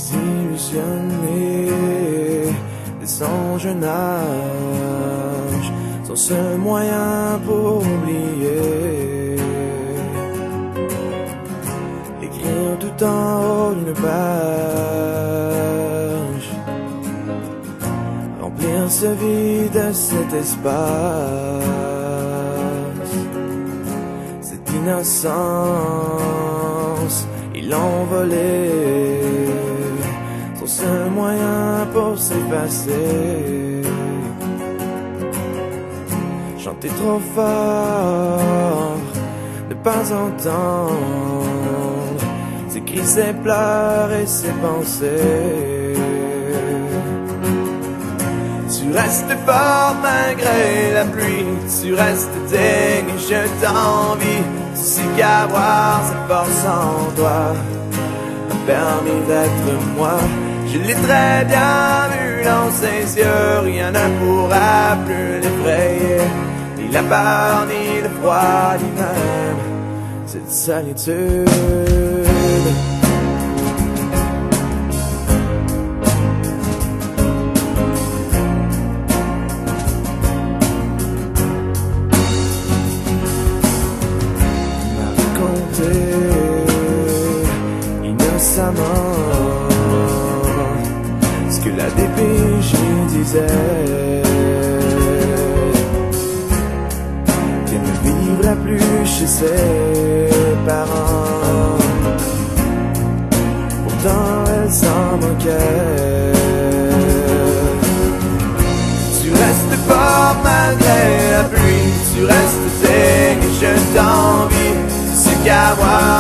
désillusionné dès son jeune âge, son seul moyen pour oublier. Écrire tout en haut d'une page, remplir ce vide, cet espace, cette innocence, ils l'ont volé, son seul moyen pour s'effacer. Chanter trop fort, ne pas entendre ses cris, ses pleurs et ses pensées. Tu restes fort malgré la pluie, tu restes digne et je t'envie. Tu sais qu'avoir cette force en toi m'a permis d'être moi. Je l'ai très bien vu dans ses yeux, rien ne pourra plus l'effrayer. Ni la peur, ni le froid, ni même cette solitude. Innocemment ce que la DPJ disait, qu'elle ne vivra plus chez ses parents. Pourtant elle s'en moquait. Tu restes fort malgré la pluie, tu restes digne et je t'envie. Tu sais qu'avoir